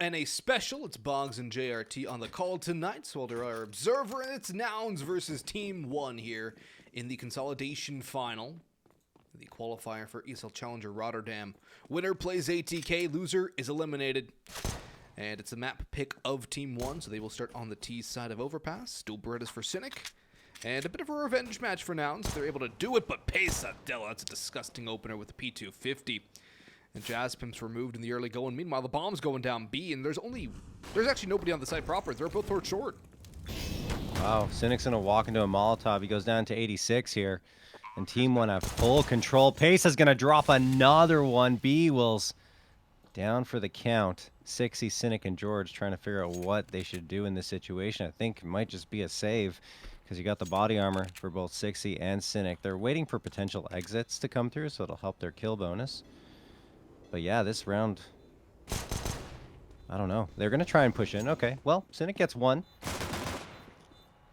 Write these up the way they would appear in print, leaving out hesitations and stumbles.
And a special, it's Boggs and JRT on the call tonight. So we'll our observer, and it's Nouns versus Team 1 here in the consolidation final. The qualifier for ESL Challenger Rotterdam. Winner plays ATK, loser is eliminated. And it's a map pick of Team 1, so they will start on the T side of Overpass. Still Berettas for Cynic. And a bit of a revenge match for Nouns. They're able to do it, but Pesadilla, that's a disgusting opener with the P250. And Jazz Pimp's removed in the early going. Meanwhile, the bomb's going down B, and there's actually nobody on the side proper. They're both toward short. Wow, Cynic's gonna walk into a Molotov. He goes down to 86 here. And Team 1 have full control. Pesa's gonna drop another one. B Will's down for the count. 60, Cynic, and George trying to figure out what they should do in this situation. I think it might just be a save, because you got the body armor for both 60 and Cynic. They're waiting for potential exits to come through, so it'll help their kill bonus. But yeah, this round, I don't know. They're going to try and push in. Okay, well, Cynic gets one.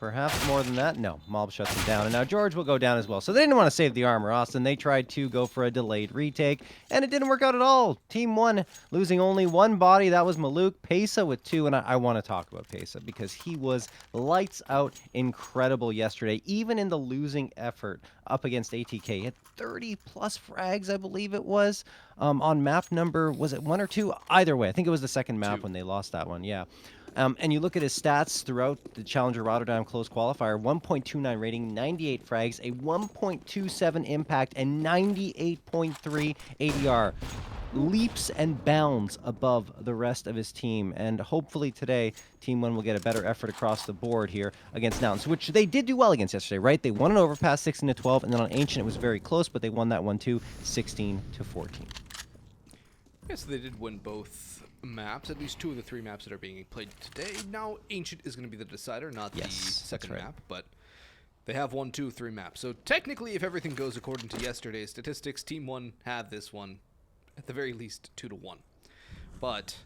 Perhaps more than that? No, Mob shuts him down. And now George will go down as well. So they didn't want to save the armor, Austin. They tried to go for a delayed retake, and it didn't work out at all. Team 1 losing only one body. That was Maluk. Pesa with 2, and I want to talk about Pesa because he was lights out incredible yesterday, even in the losing effort up against ATK. He had 30-plus frags, I believe it was, on map number, was it 1 or 2? Either way, I think it was the second map 2. when they lost that one, yeah. And you look at his stats throughout the Challenger Rotterdam close qualifier, 1.29 rating, 98 frags, a 1.27 impact, and 98.3 ADR. Leaps and bounds above the rest of his team. And hopefully today, Team 1 will get a better effort across the board here against Nouns, which they did do well against yesterday, right? They won an Overpass 16-12, and then on Ancient it was very close, but they won that one too, 16-14. Yes, they did win both maps, at least 2 of the 3 maps that are being played today. Now, Ancient is going to be the decider, not the second map, but they have 1, 2, 3 maps. So technically, if everything goes according to yesterday's statistics, Team 1 have this one, at the very least, 2-1. But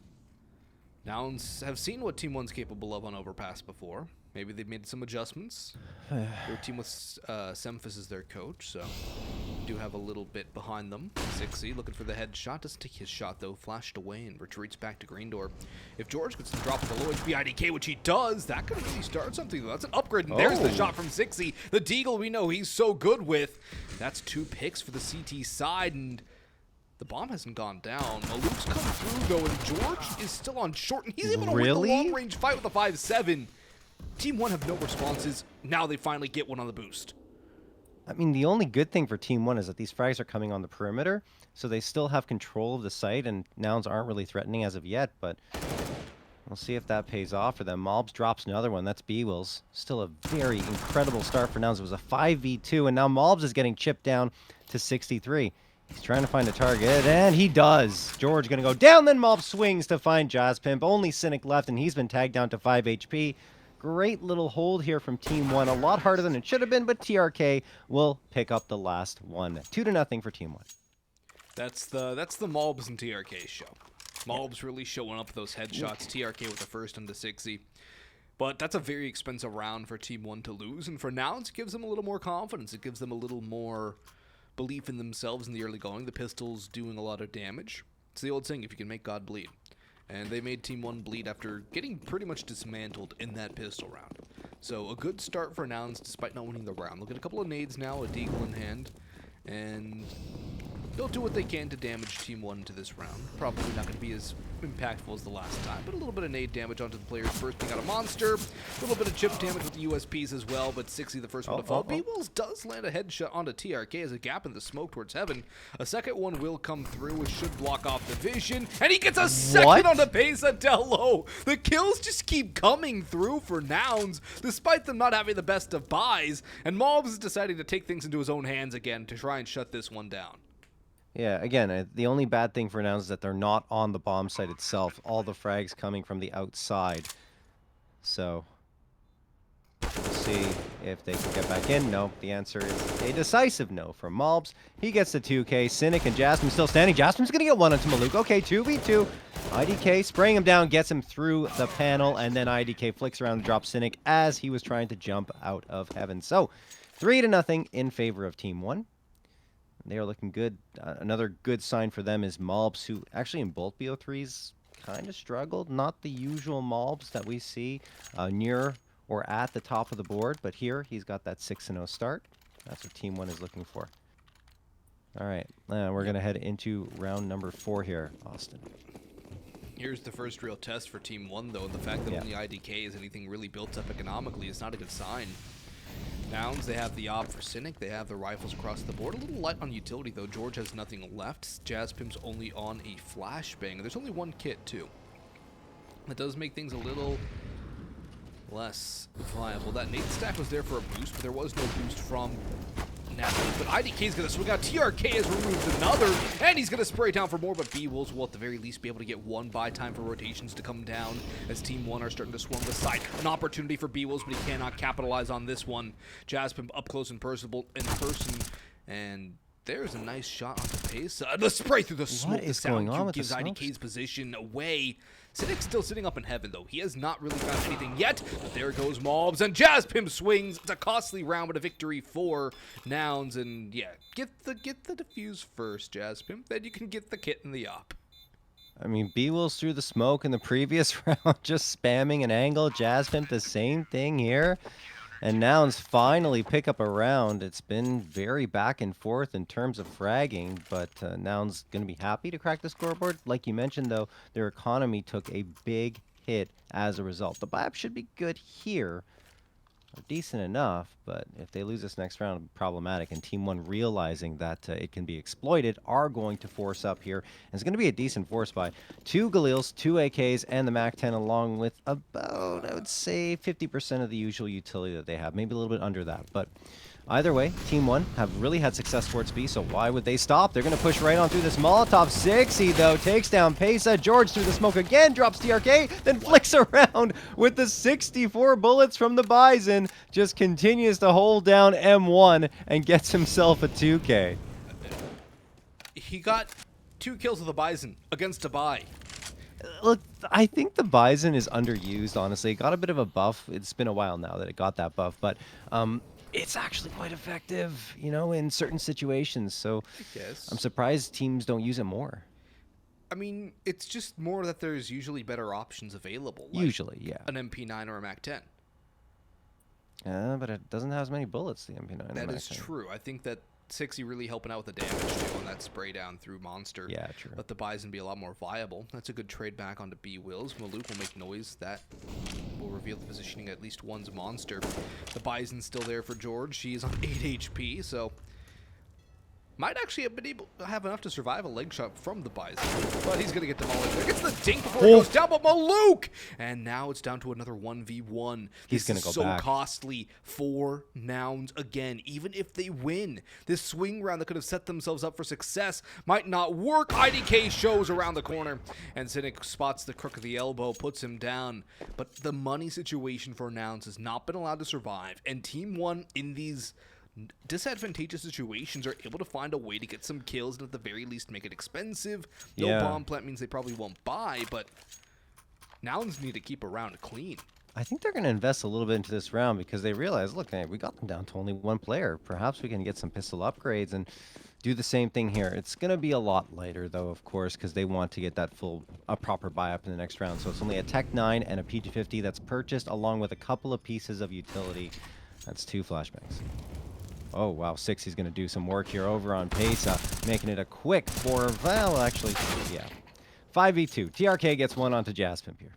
Nouns have seen what Team 1's capable of on Overpass before. Maybe they've made some adjustments. Their team with Semphis as their coach, so do have a little bit behind them. 60 looking for the headshot. Doesn't take his shot, though. Flashed away and retreats back to green door. If George gets the drop of the low HP IDK, which he does, that could really start something, though. That's an upgrade, and there's the shot from 60. The Deagle we know he's so good with. That's 2 picks for the CT side, and the bomb hasn't gone down. Maluk's come through, though, and George is still on short, and he's able to win the long-range fight with a 5-7. Team 1 have no responses. Now they finally get one on the boost. I mean, the only good thing for Team 1 is that these frags are coming on the perimeter, so they still have control of the site, and Nouns aren't really threatening as of yet, but we'll see if that pays off for them. Mobs drops another one. That's B-Wills. Still a very incredible start for Nouns. It was a 5v2, and now Mobs is getting chipped down to 63. He's trying to find a target, and he does. George going to go down, then Mob swings to find Jazz Pimp. Only Cynic left, and he's been tagged down to 5 HP. Great little hold here from Team 1. A lot harder than it should have been, but TRK will pick up the last one. 2-0 for Team 1. That's the Mobs and TRK show. Mobs really showing up with those headshots. TRK with the first and the 60. But that's a very expensive round for Team 1 to lose, and for Nouns, it gives them a little more confidence. It gives them a little more belief in themselves in the early going. The pistol's doing a lot of damage. It's the old saying, if you can make God bleed. And they made Team 1 bleed after getting pretty much dismantled in that pistol round. So a good start for Nouns despite not winning the round. Look at a couple of nades now, a deagle in hand, and they'll do what they can to damage Team 1 to this round. Probably not going to be as impactful as the last time, but a little bit of nade damage onto the players first. They got a monster, a little bit of chip damage with the USPs as well, but 60 the first one to fall. B-Wills does land a headshot onto TRK as a gap in the smoke towards heaven. A second one will come through, which should block off the vision, and he gets a second onto Pesadilla. The kills just keep coming through for Nouns, despite them not having the best of buys, and Mobs is deciding to take things into his own hands again to try and shut this one down. Yeah, again, the only bad thing for Nouns is that they're not on the bomb site itself. All the frags coming from the outside. So, we'll see if they can get back in. No, the answer is a decisive no from Mobs. He gets the 2K. Cynic and Jasmine still standing. Jasmine's going to get one onto Maluk. Okay, 2v2. IDK spraying him down, gets him through the panel, and then IDK flicks around and drops Cynic as he was trying to jump out of heaven. So, 3-0 in favor of Team 1. They are looking good. Another good sign for them is Malbs, who actually in both BO3s kind of struggled. Not the usual Malbs that we see near or at the top of the board, but here he's got that 6-0 start. That's what Team 1 is looking for. All right, we're going to head into round number 4 here, Austin. Here's the first real test for Team 1, though, and the fact that only IDK is anything really built up economically is not a good sign. Nouns, they have the op for Cynic, they have the rifles across the board. A little light on utility, though. George has nothing left. Jazzpimp's only on a flashbang. There's only one kit, too. That does make things a little less viable. That nade stack was there for a boost, but there was no boost from Natalie. But IDK is going to swing out. TRK has removed another, and he's going to spray down for more, but B-Wolves will at the very least be able to get one buy time for rotations to come down as Team 1 are starting to swarm the site. An opportunity for B-Wolves, but he cannot capitalize on this one. Jazzpimp up close and personal in person, and there's a nice shot onto pace. The spray through the smoke. What is going on with gives the smokes? IDK's position away. Cynic's still sitting up in heaven, though. He has not really found anything yet, but there goes Malbs, and Jazzpimp swings. It's a costly round, but a victory for Nouns, and yeah, get the defuse first, Jazzpimp, then you can get the kit and the op. I mean, B-Wolves through the smoke in the previous round, just spamming an angle. Jazzpimp, the same thing here. And Nouns finally pick up a round. It's been very back and forth in terms of fragging, but Nouns going to be happy to crack the scoreboard. Like you mentioned, though, their economy took a big hit as a result. The buy-up should be good here, or decent enough, but if they lose this next round, it'll be problematic. And Team 1, realizing that it can be exploited, are going to force up here. And it's going to be a decent force buy. 2 Galils, 2 AKs, and the MAC-10, along with about, I would say, 50% of the usual utility that they have. Maybe a little bit under that, but either way, Team 1 have really had success towards B, so why would they stop? They're going to push right on through this Molotov. 60, though, takes down Pesa. George through the smoke again, drops TRK, then flicks around with the 64 bullets from the Bison. Just continues to hold down M1 and gets himself a 2K. He got 2 kills with a Bison against a buy. Look, I think the Bison is underused, honestly. It got a bit of a buff. It's been a while now that it got that buff, but it's actually quite effective, you know, in certain situations. So I'm surprised teams don't use it more. I mean, it's just more that there's usually better options available. Like Usually, yeah. an MP9 or a MAC-10. But it doesn't have as many bullets, the MP9. That is true. I think that 60 really helping out with the damage too on that spray down through Monster. Yeah, true. Let the Bison be a lot more viable. That's a good trade back onto B-Wills. Malouk will make noise. That will reveal the positioning at least one's Monster. The Bison's still there for George. She is on 8 HP, so might actually have been able to have enough to survive a leg shot from the Bison. But he's going to get them all in there. Gets the dink before it goes down, but Malouk! And now it's down to another 1v1. He's going to go back. So costly for Nouns again, even if they win. This swing round that could have set themselves up for success might not work. IDK shows around the corner, and Cynic spots the crook of the elbow, puts him down. But the money situation for Nouns has not been allowed to survive, and Team 1 in these disadvantageous situations are able to find a way to get some kills and at the very least make it expensive. No bomb plant means they probably won't buy, but Nouns need to keep a round clean. I think they're going to invest a little bit into this round because they realize, look, hey, we got them down to only 1 player. Perhaps we can get some pistol upgrades and do the same thing here. It's going to be a lot lighter, though, of course, because they want to get that proper buy-up in the next round. So it's only a Tech 9 and a P250 that's purchased, along with a couple of pieces of utility. That's 2 flashbangs. Oh, wow, 60's going to do some work here over on Pesa, making it a quick 4. Well, actually, yeah. 5v2. TRK gets 1 onto Jazzpimp here.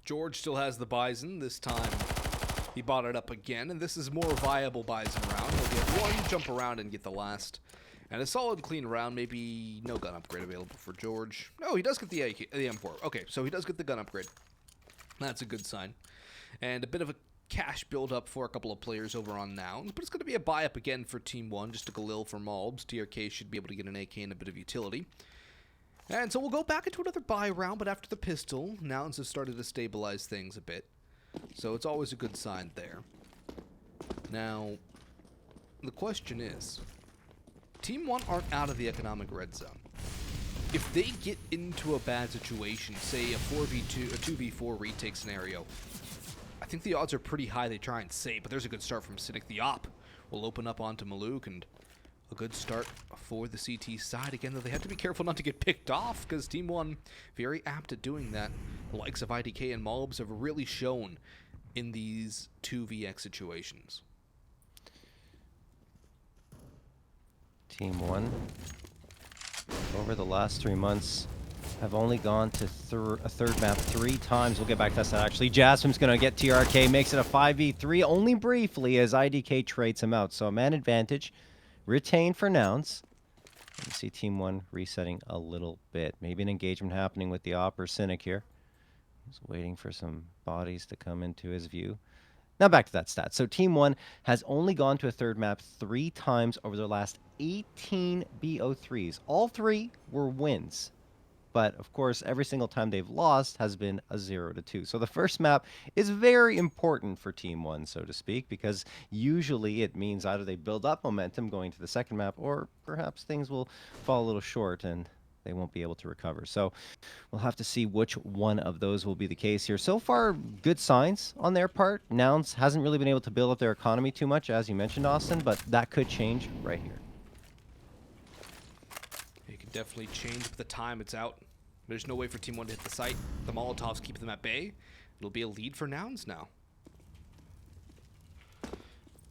George still has the Bison. This time he bought it up again, and this is more viable Bison round. He'll get 1, jump around, and get the last. And a solid, clean round. Maybe no gun upgrade available for George. No, he does get the M4. Okay, so he does get the gun upgrade. That's a good sign. And a bit of a cash build up for a couple of players over on Nouns, but it's going to be a buy up again for Team 1, just a Galil for Malbs. TRK should be able to get an AK and a bit of utility. And so we'll go back into another buy round, but after the pistol, Nouns have started to stabilize things a bit. So it's always a good sign there. Now, the question is, Team 1 aren't out of the economic red zone. If they get into a bad situation, say a 4v2, a 2v4 retake scenario, I think the odds are pretty high they try and save, but there's a good start from Cynic. The op will open up onto Malouk, and a good start for the CT side. Again, though, they have to be careful not to get picked off because Team 1 very apt at doing that. The likes of IDK and Malbs have really shown in these 2vx situations. Team 1, over the last 3 months, have only gone to a third map 3 times. We'll get back to that actually. Jasmine's going to get TRK, makes it a 5v3, only briefly as IDK trades him out. So a man advantage retained for Nouns. You see Team 1 resetting a little bit. Maybe an engagement happening with the Op or Cynic here. He's waiting for some bodies to come into his view. Now back to that stat. So Team 1 has only gone to a third map 3 times over their last 18 BO3s. All 3 were wins. But, of course, every single time they've lost has been a 0-2. So the first map is very important for Team 1, so to speak, because usually it means either they build up momentum going to the second map, or perhaps things will fall a little short and they won't be able to recover. So we'll have to see which one of those will be the case here. So far, good signs on their part. Nouns hasn't really been able to build up their economy too much, as you mentioned, Austin, but that could change right here. You can definitely change with the time it's out. There's no way for Team 1 to hit the site. The Molotovs keep them at bay. It'll be a lead for Nouns now.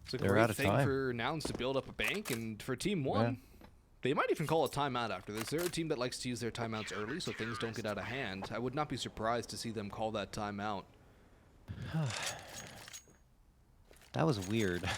It's a great thing for Nouns to build up a bank, and for Team 1, they might even call a timeout after this. They're a team that likes to use their timeouts early so things don't get out of hand. I would not be surprised to see them call that timeout. That was weird.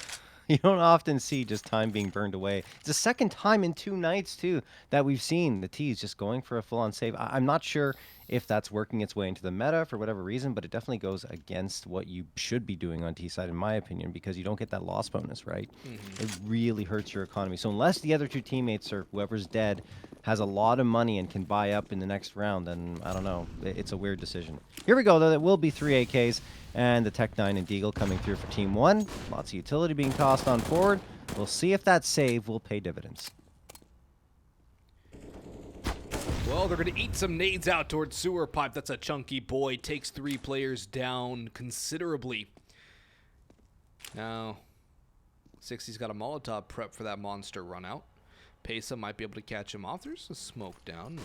You don't often see just time being burned away. It's the second time in 2 nights, too, that we've seen the T's just going for a full-on save. I'm not sure if that's working its way into the meta for whatever reason, but it definitely goes against what you should be doing on T side, in my opinion, because you don't get that loss bonus, right? It really hurts your economy. So unless the other 2 teammates or whoever's dead has a lot of money and can buy up in the next round, then I don't know. It's a weird decision. Here we go, though. There will be 3 AKs. And the Tech 9 and Deagle coming through for Team 1. Lots of utility being tossed on forward. We'll see if that save will pay dividends. Well, they're going to eat some nades out towards Sewer Pipe. That's a chunky boy. Takes 3 players down considerably. Now, 60's got a Molotov prep for that monster run out. Pesa might be able to catch him off. There's a smoke down.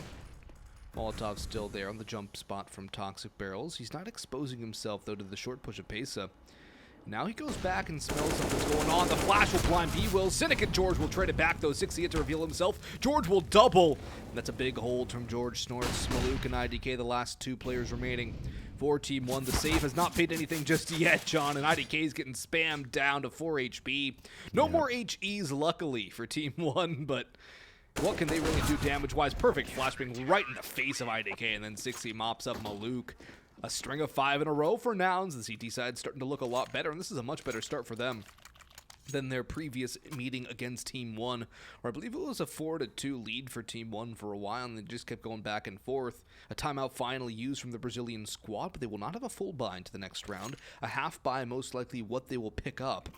Molotov's still there on the jump spot from Toxic Barrels. He's not exposing himself, though, to the short push of Pesa. Now he goes back and smells something's going on. The flash will blind B-Will. Cynic and George will trade it back, though. 60 to reveal himself. George will double. And that's a big hold from George Snorts. Malouk and IDK, the last 2 players remaining for Team 1. The save has not paid anything just yet, John. And IDK is getting spammed down to 4 HP. No more HEs, luckily, for Team 1, but what can they really do damage-wise? Perfect flashbang right in the face of IDK, and then 60 mops up Malouk. A string of 5 in a row for Nouns. The CT side starting to look a lot better, and this is a much better start for them than their previous meeting against Team 1, where I believe it was a 4-2 lead for Team 1 for a while, and they just kept going back and forth. A timeout finally used from the Brazilian squad, but they will not have a full buy into the next round. A half buy, most likely what they will pick up.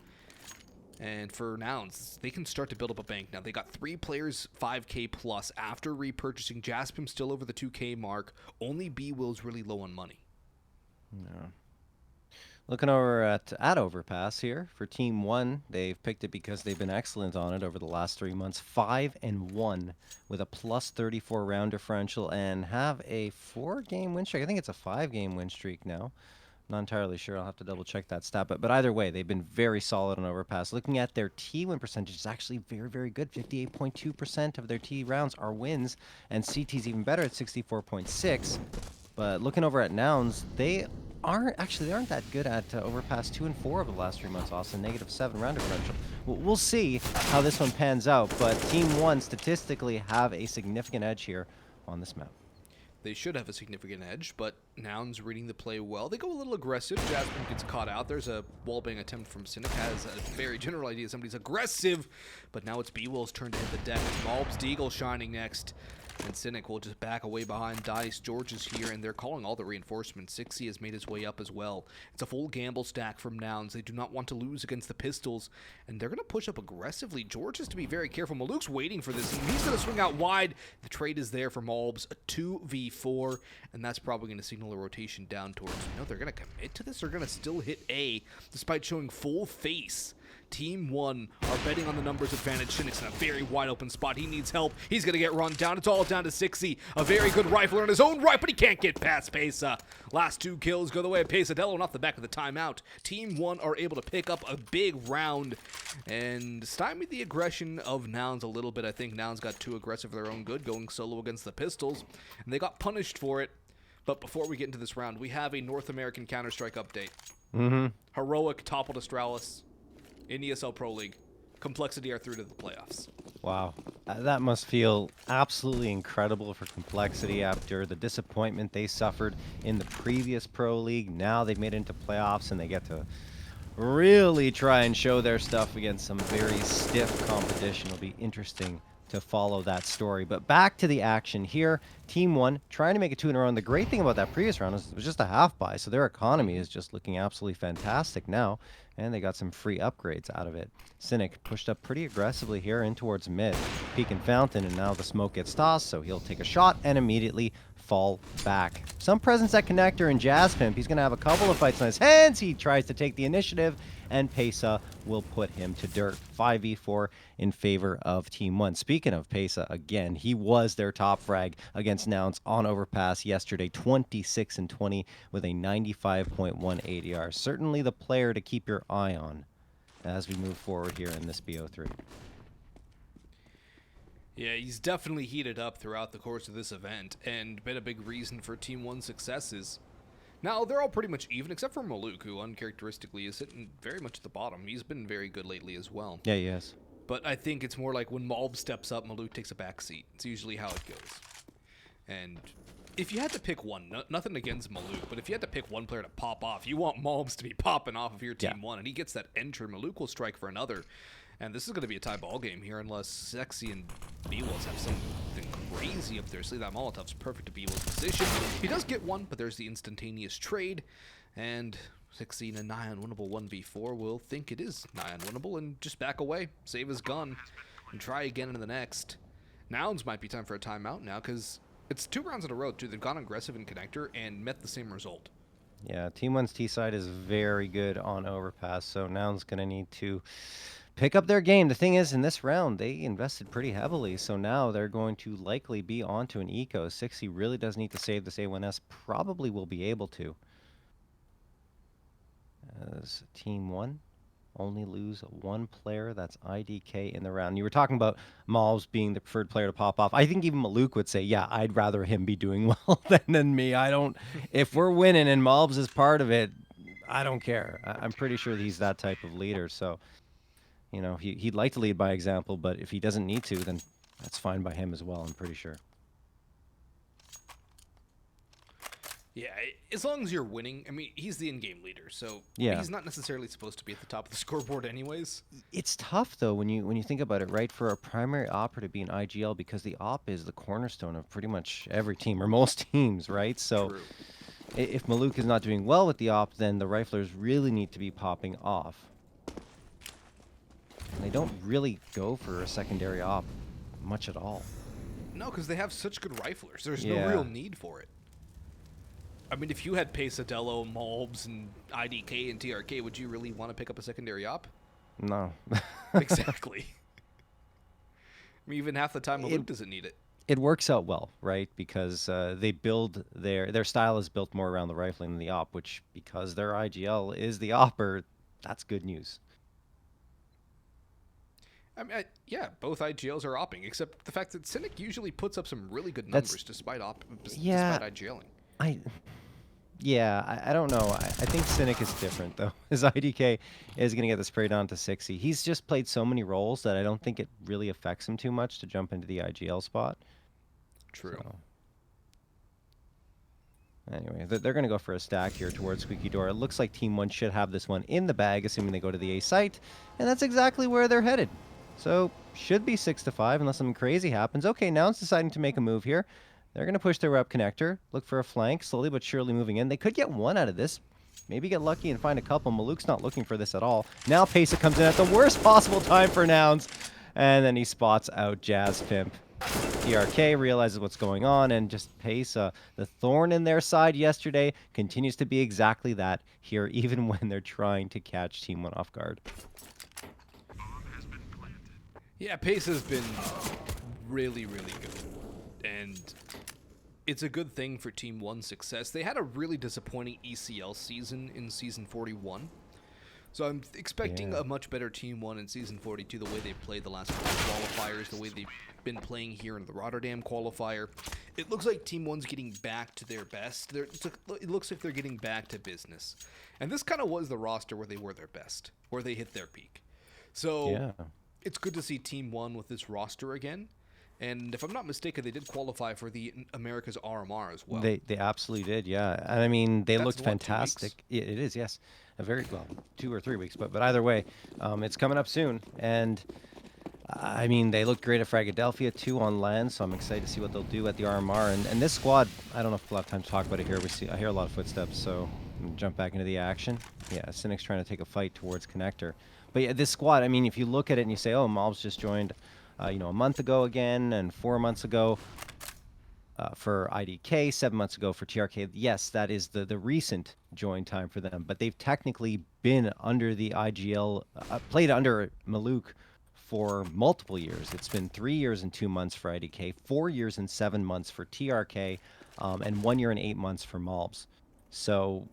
And for Nouns, they can start to build up a bank now. They got 3 players 5K plus after repurchasing. Jaspim still over the 2K mark. Only B-Will's really low on money. No. Looking over at Overpass here for Team 1, they've picked it because they've been excellent on it over the last 3 months. 5-1 with a plus 34 round differential and have a 4-game win streak. I think it's a 5-game win streak now. Not entirely sure. I'll have to double check that stat. But either way, they've been very solid on Overpass. Looking at their T win percentage, is actually very, very good. 58.2% of their T rounds are wins, and CT's even better at 64.6. But looking over at Nouns, they aren't that good at Overpass. 2 and 4 over the last 3 months, Austin. -7 round differential. We'll see how this one pans out. But Team 1 statistically have a significant edge here on this map. They should have a significant edge, but Nouns reading the play well. They go a little aggressive. Jasmine gets caught out. There's a wallbang attempt from Cynic. Has a very general idea somebody's aggressive, but now it's B-Will's turn to hit the deck. Malbs Deagle shining next. And Cynic will just back away behind Dice. George is here, and they're calling all the reinforcements. 60 has made his way up as well. It's a full gamble stack from Nouns. They do not want to lose against the Pistols, and they're going to push up aggressively. George has to be very careful. Malouk's waiting for this, and he's going to swing out wide. The trade is there for Malbs, a 2v4, and that's probably going to signal a rotation down towards... No, they're going to commit to this. They're going to still hit A, despite showing full face Team 1 are betting on the numbers advantage. Shinnick's in a very wide open spot. He needs help. He's going to get run down. It's all down to 60. A very good rifler in his own right, but he can't get past Pesa. Last 2 kills go the way of Pesadelo, and off the back of the timeout. Team 1 are able to pick up a big round and stymie the aggression of Nouns a little bit. I think Nouns got too aggressive for their own good, going solo against the Pistols, and they got punished for it. But before we get into this round, we have a North American Counter-Strike update. Heroic toppled Astralis in ESL Pro League. Complexity are through to the playoffs. Wow. That must feel absolutely incredible for Complexity after the disappointment they suffered in the previous Pro League. Now they've made it into playoffs and they get to really try and show their stuff against some very stiff competition. It'll be interesting to follow that story. But back to the action here. Team 1 trying to make it 2 in a row. And the great thing about that previous round is it was just a half buy, so their economy is just looking absolutely fantastic now. And they got some free upgrades out of it. Cynic pushed up pretty aggressively here in towards mid. Peak and Fountain, and now the smoke gets tossed, so he'll take a shot and immediately fall back. Some presence at Connector and Jazz Pimp. He's going to have a couple of fights on his hands. He tries to take the initiative, and Pesa will put him to dirt. 5v4 in favor of Team 1. Speaking of Pesa, again, he was their top frag against Nouns on Overpass yesterday. 26-20 with a 95.1 ADR. Certainly the player to keep your eye on as we move forward here in this BO3. Yeah, he's definitely heated up throughout the course of this event, and been a big reason for Team 1's successes. Now, they're all pretty much even, except for Maluk, who uncharacteristically is sitting very much at the bottom. He's been very good lately as well. Yeah, he is. But I think it's more like when Malb steps up, Maluk takes a back seat. It's usually how it goes. And if you had to pick one, nothing against Maluk, but if you had to pick one player to pop off, you want Malbs to be popping off of your Team 1, and he gets that enter. Maluk will strike for another. And this is going to be a tie ball game here unless Sexy and B-Wills have something crazy up their sleeve. That Molotov's perfect to B-Will's position. He does get one, but there's the instantaneous trade. And Sexy in a nigh unwinnable 1v4 will think it is nigh unwinnable and just back away, save his gun, and try again in the next. Nouns might be time for a timeout now because it's 2 rounds in a row, too. They've gone aggressive in Connector and met the same result. Yeah, Team 1's T side is very good on Overpass, so Nouns going to need to pick up their game. The thing is, in this round, they invested pretty heavily, so now they're going to likely be onto an eco. 60 really does need to save this A1S, probably will be able to. As Team 1 only lose 1 player, that's IDK in the round. You were talking about Malbs being the preferred player to pop off. I think even Maluk would say, yeah, I'd rather him be doing well than me. I don't, if we're winning and Malbs is part of it, I don't care. I'm pretty sure he's that type of leader, so you know, he'd like to lead by example, but if he doesn't need to, then that's fine by him as well, I'm pretty sure. Yeah, as long as you're winning, I mean, he's the in-game leader, so yeah, he's not necessarily supposed to be at the top of the scoreboard anyways. It's tough, though, when you think about it, right, for a primary opper to be an IGL, because the op is the cornerstone of pretty much every team, or most teams, right? So True. If Maluk is not doing well with the op, then the riflers really need to be popping off. They don't really go for a secondary op much at all. No, because they have such good riflers. There's no real need for it. I mean, if you had Pesadelo, Malbs, and IDK and TRK, would you really want to pick up a secondary op? No. Exactly. I mean, even half the time, Maluk doesn't need it. It works out well, right? Because they build their style is built more around the rifling than the op, which, because their IGL is the opper, that's good news. I mean, yeah, both IGLs are opping, except the fact that Cynic usually puts up some really good numbers despite IGLing. I don't know. I think Cynic is different, though. His IDK is going to get the spray down to 60. He's just played so many roles that I don't think it really affects him too much to jump into the IGL spot. True. So, anyway, they're going to go for a stack here towards Squeaky Door. It looks like Team 1 should have this one in the bag, assuming they go to the A site. And that's exactly where they're headed. So, should be 6-5 unless something crazy happens. Okay, now it's deciding to make a move here. They're going to push their rep connector, look for a flank, slowly but surely moving in. They could get one out of this. Maybe get lucky and find a couple. Maluk's not looking for this at all. Now Pesa comes in at the worst possible time for Nouns. And then he spots out Jazz Pimp. TRK realizes what's going on, and just Pesa, the thorn in their side yesterday, continues to be exactly that here, even when they're trying to catch Team 1 off guard. Yeah, pace has been really, really good. And it's a good thing for Team 1's success. They had a really disappointing ECL season in Season 41. So I'm expecting Yeah. a much better Team 1 in Season 42, the way they played the last couple of qualifiers, the way they've been playing here in the Rotterdan qualifier. It looks like Team 1's getting back to their best. It looks like they're getting back to business. And this kind of was the roster where they were their best, where they hit their peak. So Yeah. it's good to see Team 1 with this roster again. And if I'm not mistaken, they did qualify for the America's RMR as well. They absolutely did, yeah. And I mean, they That's looked what, 2 weeks? fantastic. It is, yes. A very well, 2 or 3 weeks, but either way, it's coming up soon. And I mean, they looked great at Philadelphia too on land, so I'm excited to see what they'll do at the RMR. And this squad, I don't know if we'll have time to talk about it here. I hear a lot of footsteps, so I'm gonna jump back into the action. Yeah, Cynic's trying to take a fight towards Connector. But yeah, this squad, I mean, if you look at it and you say, oh, Mobs just joined, a month ago again, and 4 months ago for IDK, 7 months ago for TRK. Yes, that is the recent join time for them, but they've technically been under the IGL, played under Maluk for multiple years. It's been 3 years and 2 months for IDK, 4 years and 7 months for TRK, and 1 year and 8 months for Mobs. So,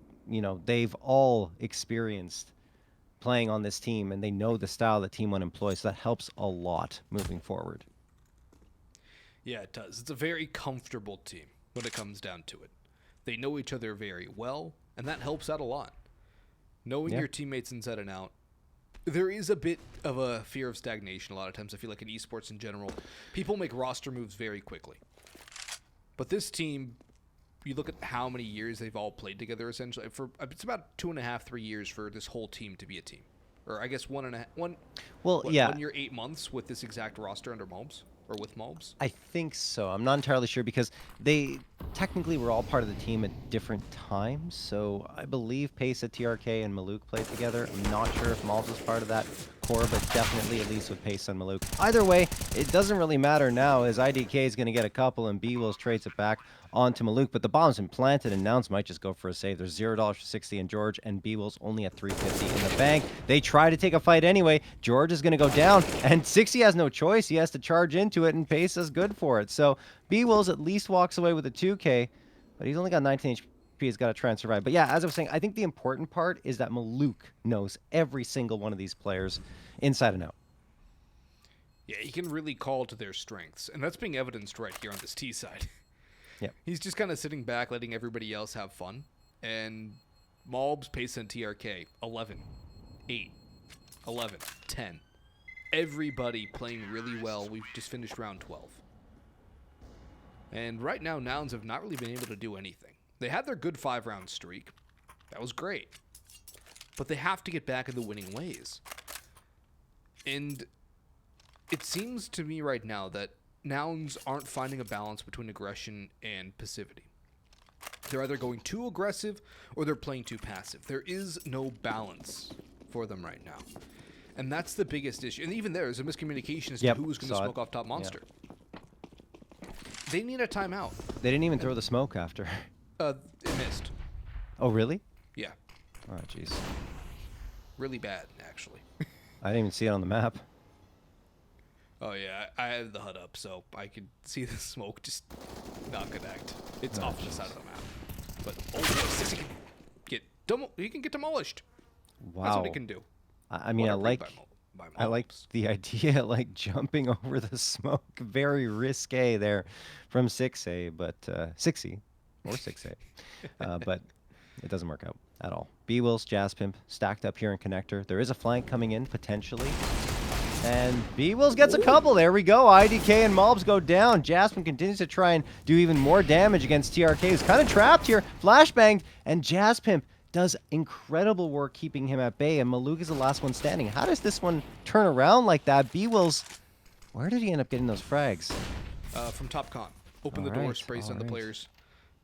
they've all experienced playing on this team, and they know the style that Team 1 employs, so that helps a lot moving forward. Yeah, it does. It's a very comfortable team when it comes down to it. They know each other very well, and that helps out a lot. Knowing your teammates inside and out, there is a bit of a fear of stagnation a lot of times. I feel like in esports in general, people make roster moves very quickly. But this team, you look at how many years they've all played together, essentially. It's about 2.5, 3 years for this whole team to be a team. Or I guess 1 year, 8 months with this exact roster under Mobs, or with Mobs. I think so. I'm not entirely sure because they technically were all part of the team at different times. So I believe Pace at TRK and Maluk played together. I'm not sure if Mobs was part of that core, but definitely at least with Pace and Maluk. Either way, it doesn't really matter now as IDK is going to get a couple and B-Wills trades it back onto Maluk, but the bomb's been planted and Nouns might just go for a save. There's $0 for 60 and George, and B-Will's only at 350 in the bank. They try to take a fight anyway. George is going to go down, and 60 has no choice. He has to charge into it, and Pace is good for it. So B-Wills at least walks away with a 2K, but he's only got 19 HP. He's got to try and survive. But yeah, as I was saying, I think the important part is that Maluk knows every single one of these players inside and out. Yeah, he can really call to their strengths, and that's being evidenced right here on this T side. Yep. He's just kind of sitting back, letting everybody else have fun. And Mobs, Pace, and TRK, 11, 8, 11, 10. Everybody playing really well. We've just finished round 12. And right now, Nouns have not really been able to do anything. They had their good 5-round streak. That was great. But they have to get back in the winning ways. And it seems to me right now that Nouns aren't finding a balance between aggression and passivity. They're either going too aggressive or they're playing too passive. There is no balance for them right now. And that's the biggest issue. And even there's a miscommunication as to who is going to smoke off top monster. They need a timeout. They didn't even throw the smoke after. It missed. Oh, really? Yeah. Oh, jeez. Really bad, actually. I didn't even see it on the map. Oh, yeah. I had the HUD up, so I could see the smoke just not connect. It's off to the side of the map. But, he can get demolished. Wow. That's what he can do. I mean, I like the idea, like jumping over the smoke. Very risque there from 6A, but 6E or 6A, but it doesn't work out at all. B-Wills, Jaspimp stacked up here in connector. There is a flank coming in potentially, and B-Wills gets a couple. There we go. IDK and Mobs go down. Jaspimp continues to try and do even more damage against TRK, who's kind of trapped here. Flashbanged, and Jaspimp does incredible work keeping him at bay, and Maluk is the last one standing. How does this one turn around like that? B-Wills, where did he end up getting those frags? From Top Con. Opened the door, sprays on the players,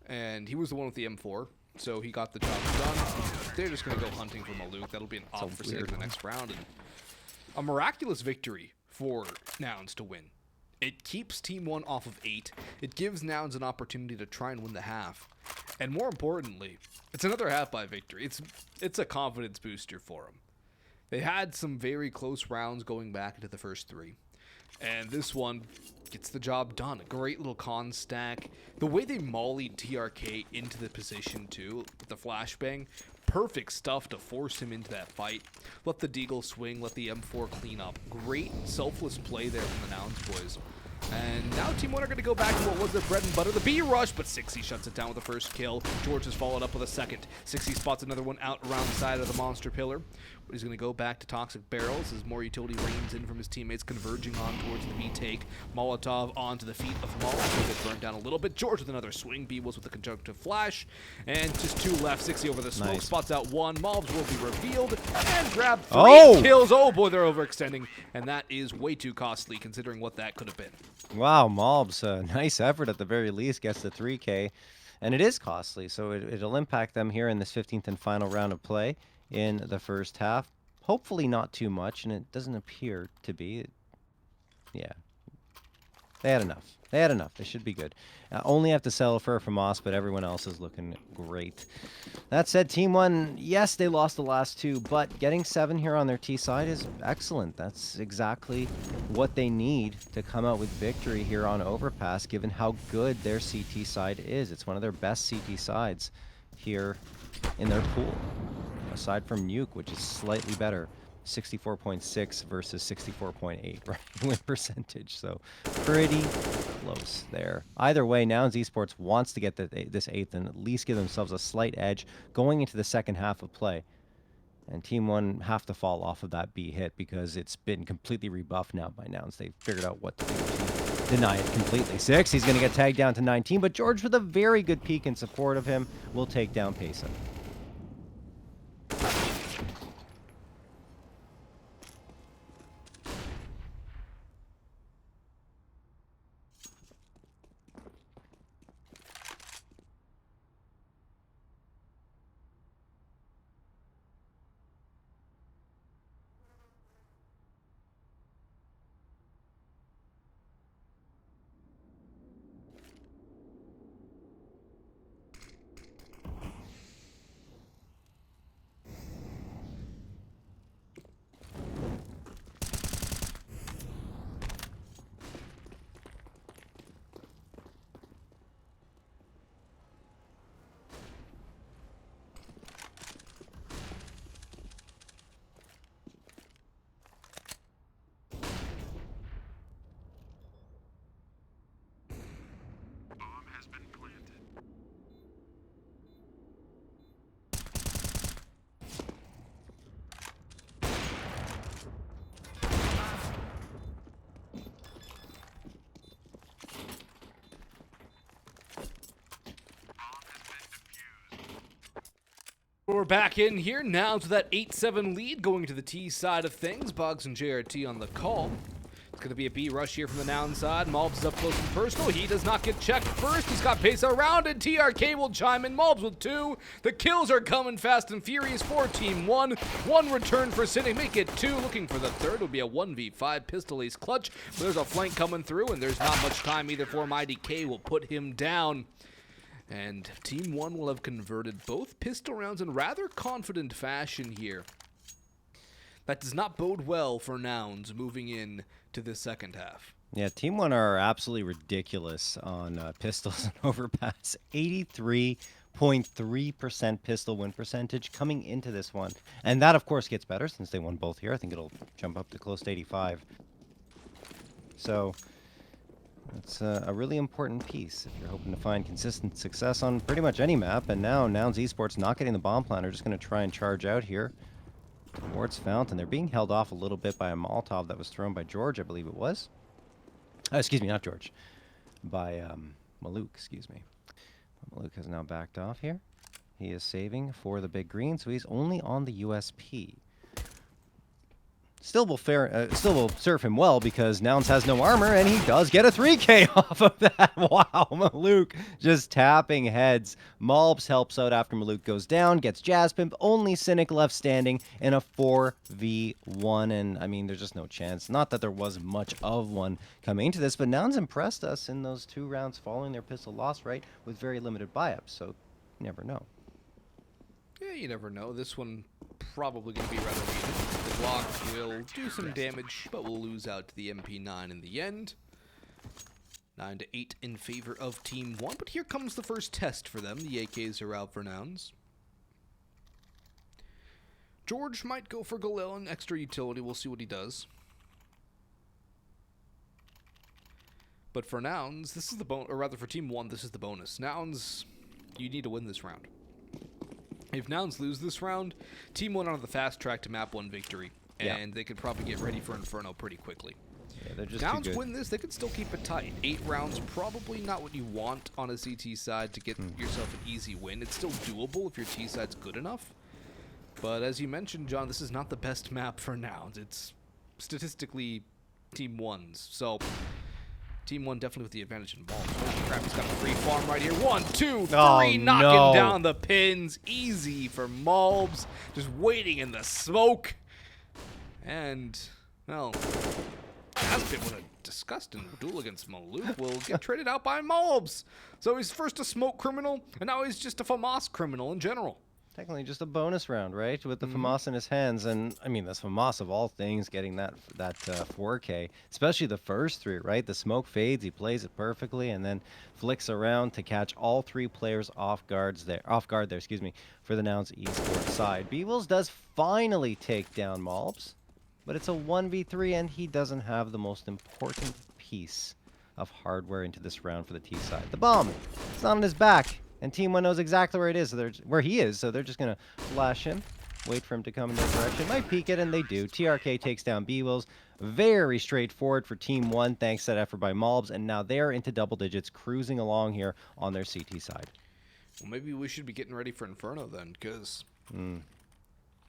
and he was the one with the M4, so he got the job done. They're just going to go hunting for Maluk. That'll be an op for Sig in the next round, and a miraculous victory for Nouns to win. It keeps Team 1 off of 8. It gives Nouns an opportunity to try and win the half. And more importantly, it's another half by victory. It's a confidence booster for them. They had some very close rounds going back into the first 3. And this one gets the job done. A great little con stack. The way they mollied TRK into the position, too, with the flashbang, perfect stuff to force him into that fight. Let the Deagle swing, let the M4 clean up. Great selfless play there from the Nouns boys. And now Team 1 are going to go back to what was their bread and butter, the B rush, but 60 shuts it down with the first kill. George has followed up with a second. 60 spots another one out around the side of the monster pillar. But he's going to go back to Toxic Barrels as more utility rains in from his teammates, converging on towards the B take. Molotov onto the feet of Maul. He'll get burned down a little bit. George with another swing. B-Wills with the conjunctive flash. And just 2 left. 60 over the smoke. Nice. Spots out 1. Mobs will be revealed and grab 3 kills. Oh boy, they're overextending. And that is way too costly considering what that could have been. Wow, Mobs, nice effort at the very least, gets the 3K. And it is costly, so it'll impact them here in this 15th and final round of play in the first half. Hopefully not too much, and it doesn't appear to be. Yeah. They had enough. They had enough. They should be good. Only have to settle for Moss, but everyone else is looking great. That said, Team 1, yes, they lost the last 2, but getting 7 here on their T side is excellent. That's exactly what they need to come out with victory here on Overpass, given how good their CT side is. It's one of their best CT sides here in their pool, aside from Nuke, which is slightly better. 64.6 versus 64.8 right win percentage, so pretty close there. Either way, Nouns Esports wants to get this 8th and at least give themselves a slight edge going into the second half of play. And Team 1 have to fall off of that B hit because it's been completely rebuffed now by Nouns. They've figured out what to do to deny it completely. 6, he's going to get tagged down to 19, but George with a very good peek in support of him will take down CASA. We're back in here now to that 8-7 lead going to the T side of things. Boggs and JRT on the call. It's going to be a B rush here from the Noun side. Malbs is up close and personal. He does not get checked first. He's got pace around, and TRK will chime in. Malbs with 2. The kills are coming fast and furious for Team 1. 1 return for City. Make it 2. Looking for the third. It'll be a 1v5 pistol ace clutch. But there's a flank coming through, and there's not much time either for him. IDK will put him down. And Team 1 will have converted both pistol rounds in rather confident fashion here. That does not bode well for Nouns moving in to the second half. Yeah, Team 1 are absolutely ridiculous on pistols and Overpass. 83.3% pistol win percentage coming into this one. And that, of course, gets better since they won both here. I think it'll jump up to close to 85. So it's a really important piece if you're hoping to find consistent success on pretty much any map. And now Nouns Esports not getting the bomb planter, just going to try and charge out here towards Fountain. They're being held off a little bit by a Molotov that was thrown by George, I believe it was. Excuse me, not George. By Maluk, excuse me. Maluk has now backed off here. He is saving for the big green, so he's only on the USP. Still will serve him well because Nouns has no armor, and he does get a 3K off of that. Wow, Maluk just tapping heads. Malbs helps out after Maluk goes down, gets Jazz Pimp, only Cynic left standing in a 4v1, and I mean, there's just no chance. Not that there was much of one coming into this, but Nouns impressed us in those 2 rounds following their pistol loss, right, with very limited buy-ups, so you never know. Yeah, you never know. This one probably going to be rather even. The Glock will do some damage, but will lose out to the MP9 in the end. 9-8 in favor of Team 1, but here comes the first test for them. The AKs are out for Nouns. George might go for Galil and extra utility. We'll see what he does. But for Nouns, this is the bonus, or rather for Team 1, this is the bonus. Nouns, you need to win this round. If Nouns lose this round, Team 1 are on the fast track to map 1 victory, and they could probably get ready for Inferno pretty quickly. Yeah, they're just Nouns too good. win this, they could still keep it tight. 8 rounds, probably not what you want on a CT side to get yourself an easy win. It's still doable if your T side's good enough. But as you mentioned, John, this is not the best map for Nouns. It's statistically Team 1's. So, Team 1 definitely with the advantage involved. Holy crap, he's got a free farm right here. 1, 2, 3, knocking down the pins. Easy for Malbs. Just waiting in the smoke. And, well, Jaspin with a disgusting duel against Maluk will get traded out by Malbs. So he's first a smoke criminal, and now he's just a FAMAS criminal in general. Technically just a bonus round, right? With the FAMAS in his hands. And, I mean, that's FAMAS of all things, getting that 4K. Especially the first 3, right? The smoke fades, he plays it perfectly, and then flicks around to catch all 3 players off guard there, for the Nouns esports side. B-Wills does finally take down Malbs, but it's a 1v3, and he doesn't have the most important piece of hardware into this round for the T side. The bomb! It's not on his back. And Team 1 knows exactly where it is, so where he is, so they're just going to flash him, wait for him to come in their direction. Might peek it, and they do. TRK takes down B-Wills. Very straightforward for Team 1, thanks to that effort by Malbs, and now they're into double digits, cruising along here on their CT side. Well, maybe we should be getting ready for Inferno then, because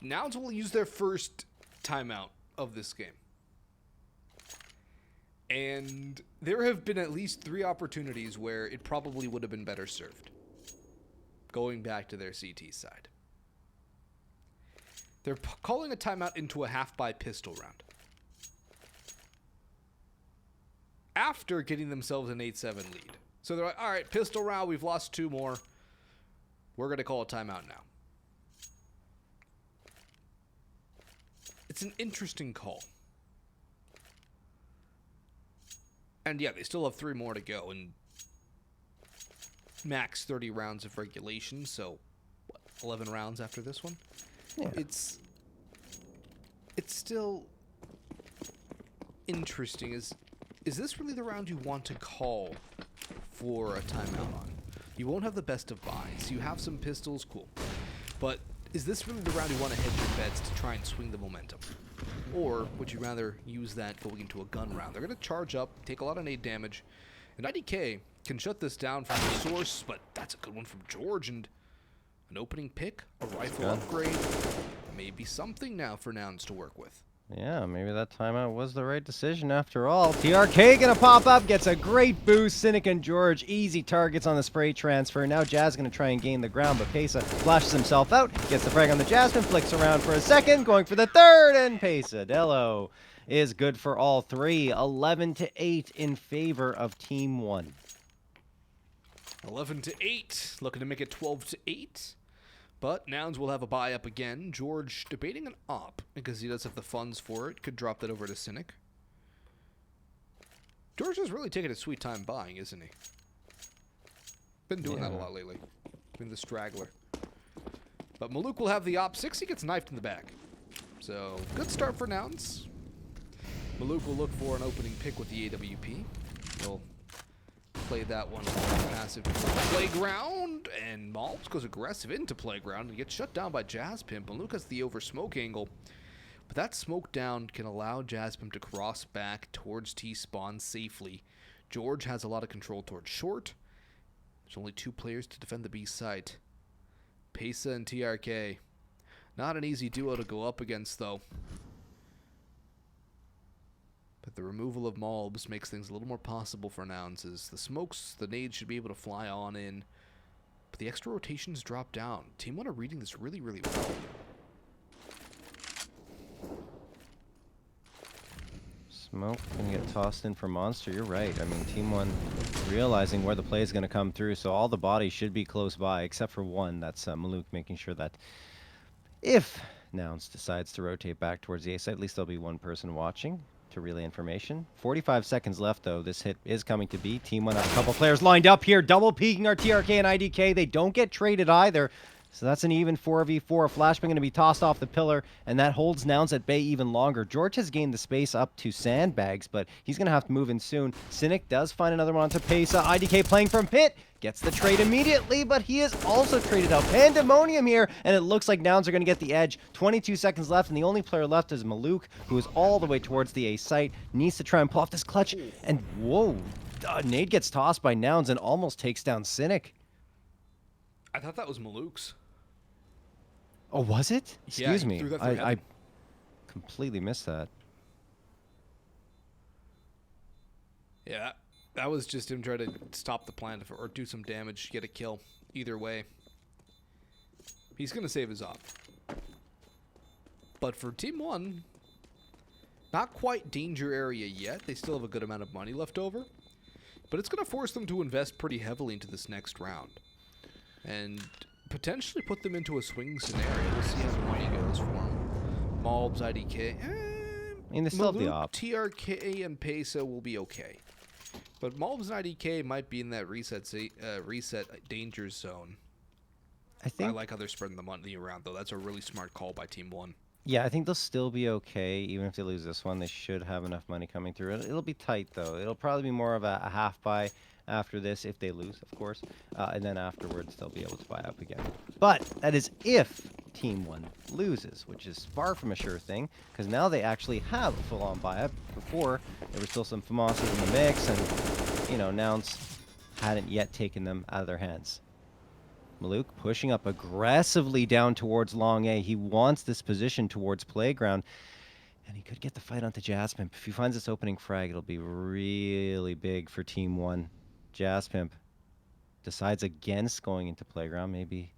Nouns will use their first timeout of this game. And there have been at least 3 opportunities where it probably would have been better served. Going back to their CT side. They're calling a timeout into a half-buy pistol round. After getting themselves an 8-7 lead. So they're like, alright, pistol round, we've lost 2 more. We're going to call a timeout now. It's an interesting call. And yeah, they still have 3 more to go, and max 30 rounds of regulation, so what, 11 rounds after this one? Yeah. It's still interesting. Is this really the round you want to call for a timeout on? You won't have the best of buys. You have some pistols, cool. But is this really the round you want to hedge your bets to try and swing the momentum? Or would you rather use that going into a gun round? They're going to charge up, take a lot of nade damage, and IDK can shut this down from the source, but that's a good one from George, and an opening pick, a rifle upgrade, maybe something now for Nouns to work with. Yeah, maybe that timeout was the right decision after all. TRK gonna pop up, gets a great boost. Cynic and George, easy targets on the spray transfer. Now Jazz gonna try and gain the ground, but Pesa flashes himself out, gets the frag on the Jasmine, flicks around for a second, going for the third, and Pesadillo is good for all 3. 11-8 in favor of Team 1. 11-8, looking to make it 12-8. But Nouns will have a buy up again. George debating an op because he does have the funds for it. Could drop that over to Cynic. George is really taking a sweet time buying, isn't he? Been doing that a lot lately. Been the straggler. But Maluk will have the op 6. He gets knifed in the back. So, good start for Nouns. Maluk will look for an opening pick with the AWP. He'll play that one massive playground, and Malbs goes aggressive into playground and gets shut down by Jaspimp. And Luke has the over smoke angle, but that smoke down can allow Jaspimp to cross back towards T-spawn safely. George has a lot of control towards short. There's only 2 players to defend the B site. Pesa and TRK. Not an easy duo to go up against, though. But the removal of Malbs makes things a little more possible for Nouns, as the smokes, the nades should be able to fly on in. But the extra rotations drop down. Team 1 are reading this really, really well. Smoke gonna get tossed in for Monster. You're right. I mean, Team 1 realizing where the play is gonna come through, so all the bodies should be close by, except for one. That's Maluk, making sure that if Nouns decides to rotate back towards the A side. At least there'll be one person watching to relay information. 45 seconds left, though. This hit is coming to be. Team 1 have a couple players lined up here. Double peeking our TRK and IDK. They don't get traded either. So that's an even 4v4. Flashbang going to be tossed off the pillar, and that holds Nouns at bay even longer. George has gained the space up to sandbags, but he's going to have to move in soon. Cynic does find another one onto CASA. IDK playing from pit. Gets the trade immediately, but he is also traded out. Pandemonium here, and it looks like Nouns are going to get the edge. 22 seconds left, and the only player left is Maluk, who is all the way towards the A site. Needs to try and pull off this clutch, and whoa. Nade gets tossed by Nouns and almost takes down Cynic. I thought that was Maluk's. Oh, was it? Excuse he me. threw that through I heaven. completely missed that. Yeah, that was just him trying to stop the plant or do some damage, get a kill. Either way, he's going to save his op. But for Team 1, not quite danger area yet. They still have a good amount of money left over. But it's going to force them to invest pretty heavily into this next round. And potentially put them into a swing scenario. We'll see how the money goes for them. Malbs, IDK. I mean, they still have the Maluk, op. TRK, and Pesa will be okay. But Malbs and IDK might be in that reset danger zone. I like how they're spreading the money around, though. That's a really smart call by Team 1. Yeah, I think they'll still be okay. Even if they lose this one, they should have enough money coming through. It'll be tight, though. It'll probably be more of a half buy after this, if they lose, of course. And then afterwards, they'll be able to buy up again. But that is if Team 1 loses, which is far from a sure thing, because now they actually have a full-on buy-up. Before, there were still some FAMASas in the mix, and, you know, Nouns hadn't yet taken them out of their hands. Maluk pushing up aggressively down towards long A. He wants this position towards playground, and he could get the fight onto Jaspimp. If he finds this opening frag, it'll be really big for Team 1. Jaspimp decides against going into playground. Maybe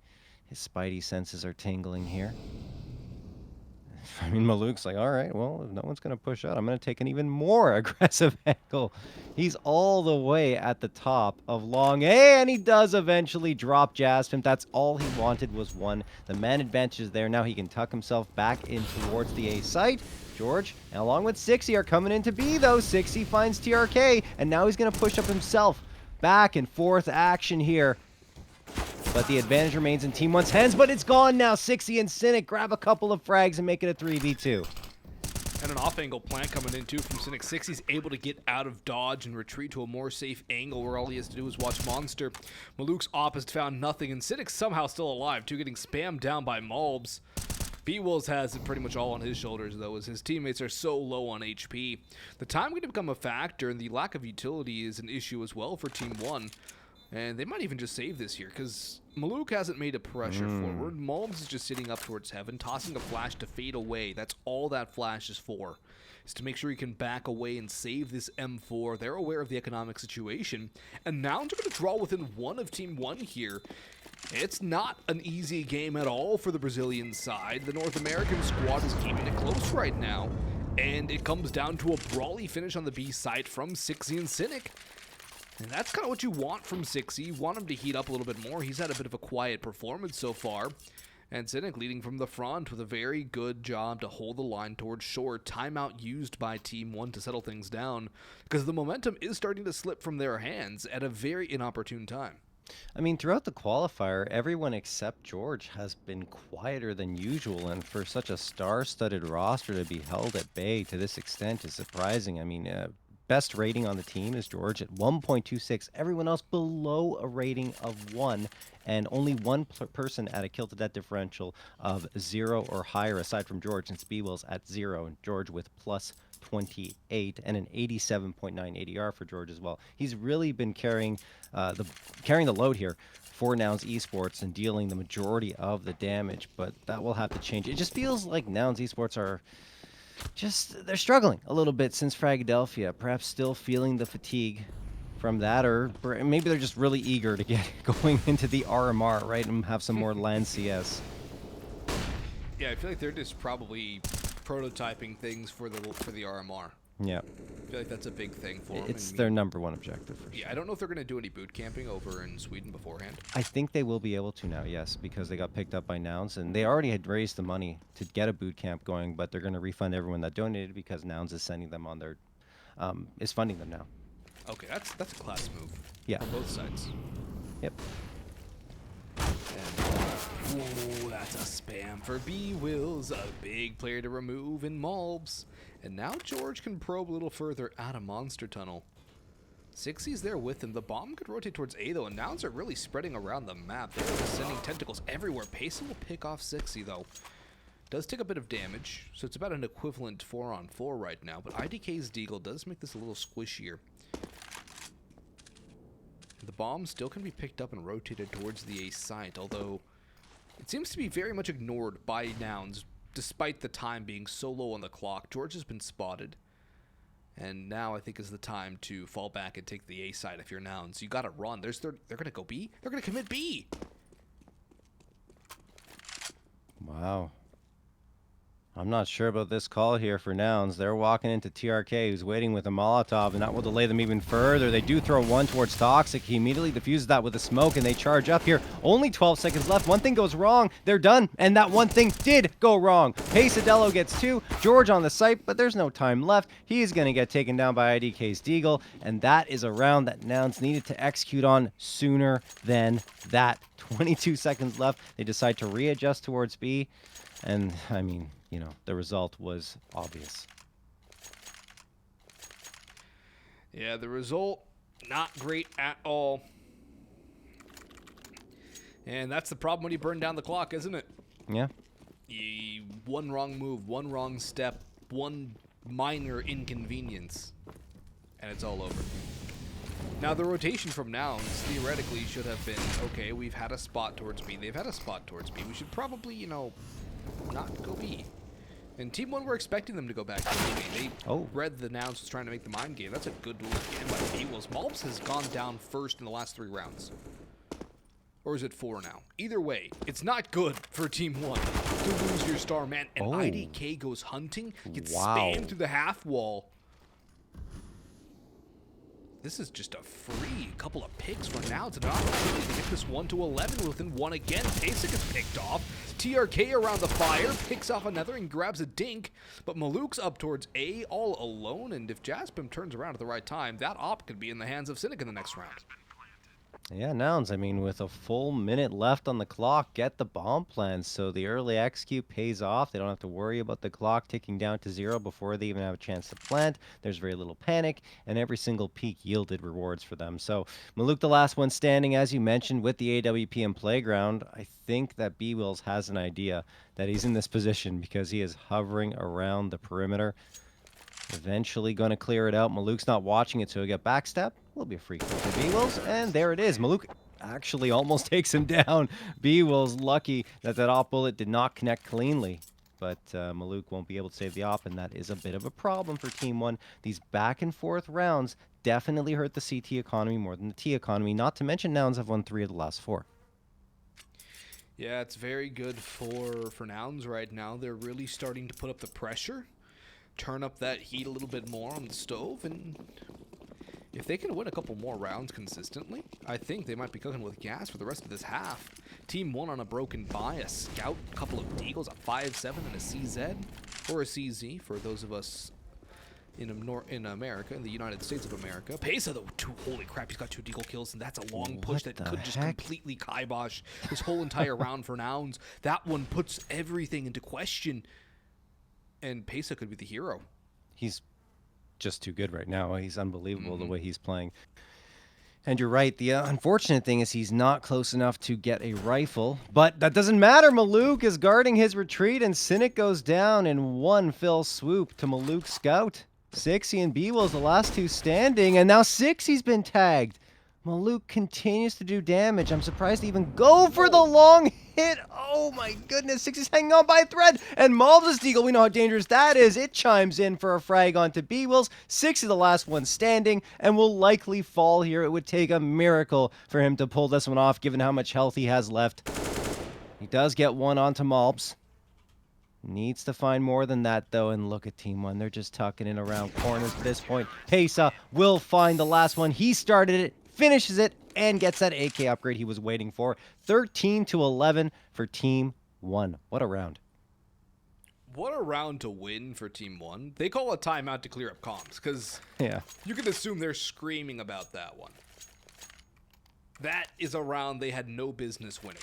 his spidey senses are tingling here. I mean, Maluk's like, all right, well, if no one's going to push out, I'm going to take an even more aggressive angle. He's all the way at the top of long A, and he does eventually drop Jaspimp. That's all he wanted was one. The man advantage is there. Now he can tuck himself back in towards the A site. George, and along with Sixy, are coming into B, though. Sixy finds TRK, and now he's going to push up himself. Back and forth action here. But the advantage remains in Team 1's hands, but it's gone now. Sixy and Cynic grab a couple of frags and make it a 3v2. And an off-angle plant coming in, too, from Cynic. Sixy's able to get out of dodge and retreat to a more safe angle where all he has to do is watch Monster. Maluk's op has found nothing, and Cynic's somehow still alive, too, getting spammed down by Malbs. B-Wolves has it pretty much all on his shoulders, though, as his teammates are so low on HP. The time going to become a factor, and the lack of utility is an issue as well for Team 1. And they might even just save this here, because Maluk hasn't made a pressure forward. Malbs is just sitting up towards heaven, tossing a flash to fade away. That's all that flash is for, is to make sure he can back away and save this M4. They're aware of the economic situation. And now they're going to draw within one of Team 1 here. It's not an easy game at all for the Brazilian side. The North American squad is keeping it close right now. And it comes down to a brawly finish on the B side from Sixy and Cynic. And that's kind of what you want from Sixy. You want him to heat up a little bit more. He's had a bit of a quiet performance so far. And Cynic leading from the front with a very good job to hold the line towards short. Timeout used by Team 1 to settle things down, because the momentum is starting to slip from their hands at a very inopportune time. I mean, throughout the qualifier, everyone except George has been quieter than usual, and for such a star-studded roster to be held at bay to this extent is surprising. I mean, best rating on the team is George at 1.26. Everyone else below a rating of 1, and only one person at a kill-to-death differential of 0 or higher, aside from George, since B-Will's at 0, and George with plus 28 and an 87.9 ADR for George as well. He's really been carrying the load here for Nouns Esports and dealing the majority of the damage, but that will have to change. It just feels like Nouns Esports are they're struggling a little bit since Fragadelphia, perhaps still feeling the fatigue from that, or maybe they're just really eager to get going into the RMR, right, and have some more land CS. Yeah, I feel like they're just probably prototyping things for the RMR. Yeah. I feel like that's a big thing for them. It's their number one objective for sure. Yeah, I don't know if they're going to do any boot camping over in Sweden beforehand. I think they will be able to now, yes, because they got picked up by Nouns, and they already had raised the money to get a boot camp going, but they're going to refund everyone that donated because Nouns is sending them on their, is funding them now. Okay, that's a class move. Yeah. On both sides. Yep. And, that's a spam for B-Wills, a big player to remove in Malbs. And now George can probe a little further out of Monster Tunnel. 60's there with him. The bomb could rotate towards A, though, and Nouns are really spreading around the map. They're sending tentacles everywhere. Payson will pick off 60, though. Does take a bit of damage, so it's about an equivalent 4-on-4 right now, but IDK's Deagle does make this a little squishier. The bomb still can be picked up and rotated towards the A site, although it seems to be very much ignored by Nouns, despite the time being so low on the clock. George has been spotted, and now I think is the time to fall back and take the A side if you're Nouns. You gotta run. They're gonna go B? They're gonna commit B! Wow. I'm not sure about this call here for Nouns. They're walking into TRK, who's waiting with a Molotov, and that will delay them even further. They do throw one towards Toxic. He immediately defuses that with a smoke, and they charge up here. Only 12 seconds left. One thing goes wrong. They're done, and that one thing did go wrong. Pasadello gets 2. George on the site, but there's no time left. He's going to get taken down by IDK's Deagle, and that is a round that Nouns needed to execute on sooner than that. 22 seconds left. They decide to readjust towards B, and, I mean, you know, the result was obvious. Yeah, the result, not great at all. And that's the problem when you burn down the clock, isn't it? Yeah. One wrong move, one wrong step, one minor inconvenience, and it's all over. Now, the rotation from Nouns theoretically should have been, okay, we've had a spot towards B. They've had a spot towards B. We should probably, you know, not go B. And Team 1 were expecting them to go back to B. They read the Nouns was trying to make the mind game. That's a good little game by B-Wills. Malbs has gone down first in the last 3 rounds. Or is it 4 now? Either way, it's not good for Team 1 to lose your star man. And IDK goes hunting, gets spammed through the half wall. This is just a free couple of picks for Nouns, and an opportunity to get this 1-11 within 1 again. Pasek is picked off. TRK around the fire, picks off another and grabs a dink, but Maluk's up towards A all alone, and if Jaspim turns around at the right time, that op could be in the hands of Cynic in the next round. Yeah, Nouns, I mean, with a full minute left on the clock, get the bomb plans, so the early execute pays off. They don't have to worry about the clock ticking down to 0 before they even have a chance to plant. There's very little panic, and every single peak yielded rewards for them. So Maluk, the last one standing, as you mentioned, with the AWP and Playground. I think that B-Wills has an idea that he's in this position because he is hovering around the perimeter. Eventually going to clear it out. Maluk's not watching it, so he'll get backstep. Will be a free kill for B-Wills, and there it is. Maluk actually almost takes him down. B-Wills lucky that op bullet did not connect cleanly, but Maluk won't be able to save the op, and that is a bit of a problem for Team 1. These back and forth rounds definitely hurt the CT economy more than the T economy, not to mention Nouns have won 3 of the last 4. Yeah, it's very good for Nouns right now. They're really starting to put up the pressure, turn up that heat a little bit more on the stove, and if they can win a couple more rounds consistently, I think they might be cooking with gas for the rest of this half. Team 1 on a broken buy, a scout, a couple of deagles, a 5-7 and a CZ, or a CZ for those of us in America, in the United States of America. Pesa, though, holy crap, he's got 2 deagle kills, and that's a long push that could just completely kibosh this whole entire round for Nouns. That one puts everything into question. And Pesa could be the hero. He's just too good right now. He's unbelievable the way he's playing. And you're right. The unfortunate thing is he's not close enough to get a rifle. But that doesn't matter. Maluk is guarding his retreat, and Cynic goes down in one fell swoop to Maluk's scout. 60 and B-Will's the last 2 standing, and now 60's been tagged. Maluk continues to do damage. I'm surprised to even go for the long hit. Oh my goodness, 60's hanging on by a thread. And Malbs' deagle, we know how dangerous that is. It chimes in for a frag onto B-Wills. 60 the last one standing, and will likely fall here. It would take a miracle for him to pull this one off, given how much health he has left. He does get one onto Malbs. Needs to find more than that, though, and look at Team 1. They're just tucking in around corners at this point. CASA will find the last one. He started it, finishes it, and gets that AK upgrade he was waiting for. 13-11 for Team 1. What a round. What a round to win for Team 1. They call a timeout to clear up comms, because Yeah. you can assume they're screaming about that one. That is a round they had no business winning.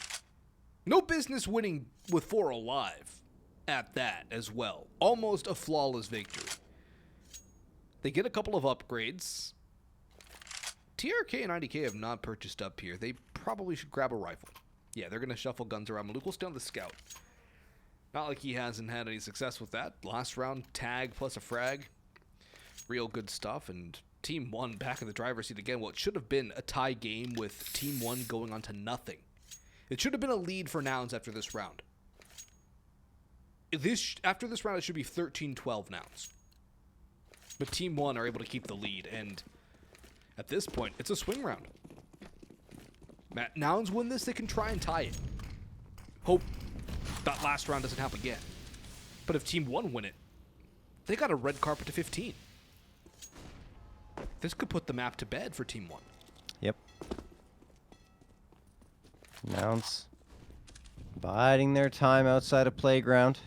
No business winning with 4 alive at that as well. Almost a flawless victory. They get a couple of upgrades. TRK and IDK have not purchased up here. They probably should grab a rifle. Yeah, they're going to shuffle guns around. Maluk will stay on the scout. Not like he hasn't had any success with that. Last round, tag plus a frag. Real good stuff. And Team 1 back in the driver's seat again. Well, it should have been a tie game with Team 1 going on to nothing. It should have been a lead for Nouns after this round. After this round, it should be 13-12 Nouns. But Team 1 are able to keep the lead. And at this point, it's a swing round. Nouns win this, they can try and tie it. Hope that last round doesn't happen again. But if Team 1 win it, they got a red carpet to 15. This could put the map to bed for Team 1. Yep. Nouns biding their time outside of playground.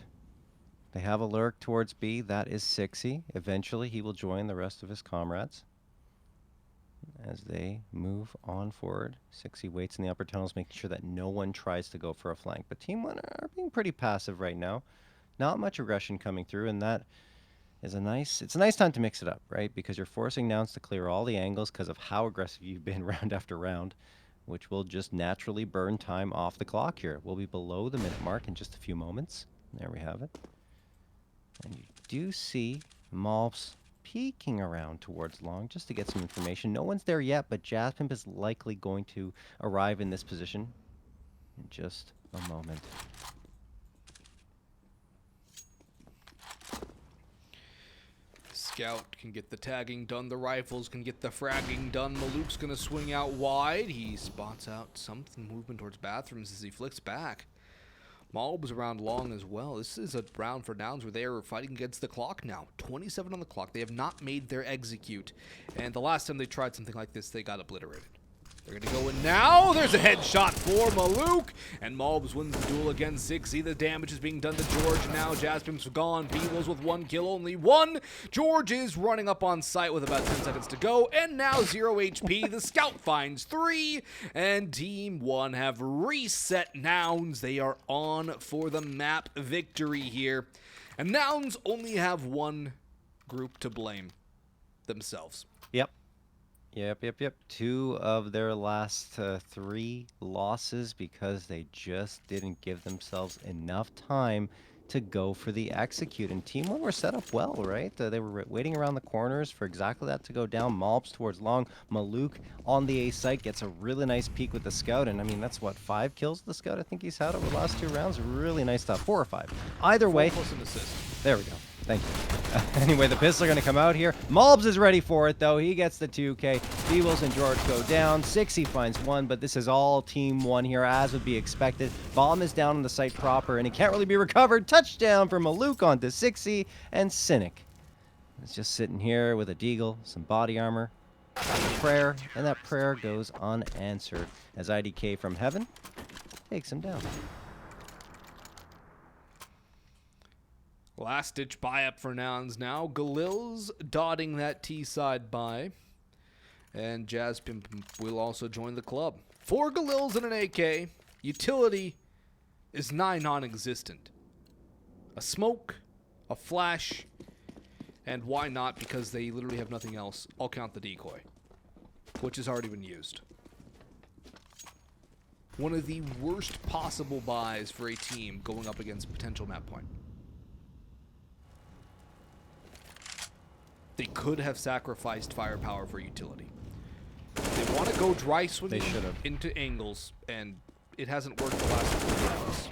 They have a lurk towards B. That is Sixy. Eventually, he will join the rest of his comrades as they move on forward. Sixy waits in the upper tunnels, making sure that no one tries to go for a flank. But Team 1 are being pretty passive right now. Not much aggression coming through, and that is it's a nice time to mix it up, right? Because you're forcing Nouns to clear all the angles because of how aggressive you've been round after round, which will just naturally burn time off the clock here. We'll be below the minute mark in just a few moments. There we have it. And you do see Malps peeking around towards long just to get some information. No one's there yet, but Jaspimp is likely going to arrive in this position in just a moment. Scout can get the tagging done. The rifles can get the fragging done. Maluk's going to swing out wide. He spots out something movement towards bathrooms as he flicks back. Malb's around long as well. This is a round for Nouns where they are fighting against the clock now. 27 on the clock. They have not made their execute. And the last time they tried something like this, they got obliterated. They're going to go in now. There's a headshot for Maluk. And Malbs wins the duel against Zigzy. The damage is being done to George now. Jaspimp's gone. Beagles with 1 kill, only 1. George is running up on site with about 10 seconds to go. And now 0 HP. The scout finds 3. And Team 1 have reset Nouns. They are on for the map victory here. And Nouns only have one group to blame. Themselves. Yep. 2 of their last 3 losses because they just didn't give themselves enough time to go for the execute. And Team 1 were set up well, right? They were waiting around the corners for exactly that to go down. Malps towards long. Maluk on the A site gets a really nice peek with the scout. And I mean, that's what, 5 kills with the scout I think he's had over the last 2 rounds. Really nice stuff. 4 or 5. Either way. 4 plus an assist. There we go. Thank you. Anyway, the pistols are going to come out here. Malbs is ready for it, though. He gets the 2K. Beewles and George go down. Sixy finds 1, but this is all Team 1 here, as would be expected. Bomb is down on the site proper, and it can't really be recovered. Touchdown for Maluk onto Sixy, and Cynic is just sitting here with a deagle, some body armor, a prayer, and that prayer goes unanswered as IDK from heaven takes him down. Last-ditch buy-up for Nouns now. Galil's dotting that T-side buy. And Jaspimp will also join the club. 4 Galils and an AK. Utility is nigh non-existent. A smoke, a flash, and why not? Because they literally have nothing else. I'll count the decoy, which has already been used. One of the worst possible buys for a team going up against potential map point. They could have sacrificed firepower for utility. They want to go dry swinging into angles, and it hasn't worked the last couple of rounds.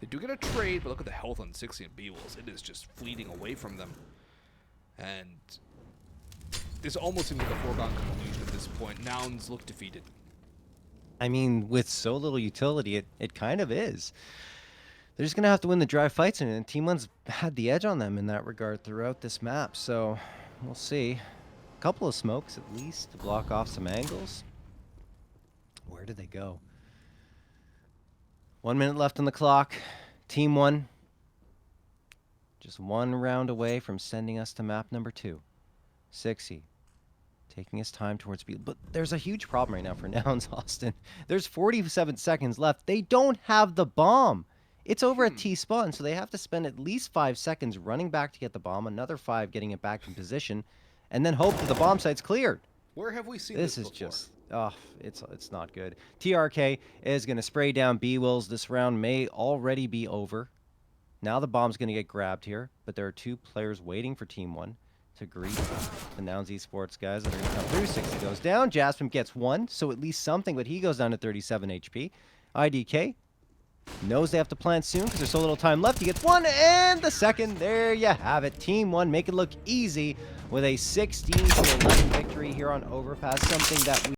They do get a trade, but look at the health on 60 and Beewles. It is just fleeting away from them. And this almost seems like a foregone conclusion at this point. Nouns look defeated. I mean, with so little utility, it kind of is. they're just going to have to win the dry fights, and Team 1's had the edge on them in that regard throughout this map. So we'll see. A couple of smokes at least to block off some angles. Where did they go? 1 minute left on the clock. Team 1 just one round away from sending us to map number 2. 60 taking his time towards speed. But there's a huge problem right now for Nouns, Austin. There's 47 seconds left. They don't have the bomb. It's over at T-spawn, so they have to spend at least 5 seconds running back to get the bomb, another 5 getting it back in position, and then hope that the bomb site's cleared. Where have we seen this is before? Just, oh, it's not good. TRK is going to spray down B-Wills. This round may already be over. Now the bomb's going to get grabbed here, but there are 2 players waiting for Team 1 to greet the Nouns Esports guys that are going to come through. 60 goes down. Jasmine gets 1, so at least something, but he goes down to 37 HP. IDK knows they have to plant soon because there's so little time left. He gets 1, and the second. There you have it. Team 1 make it look easy with a 16-11 victory here on Overpass, something that we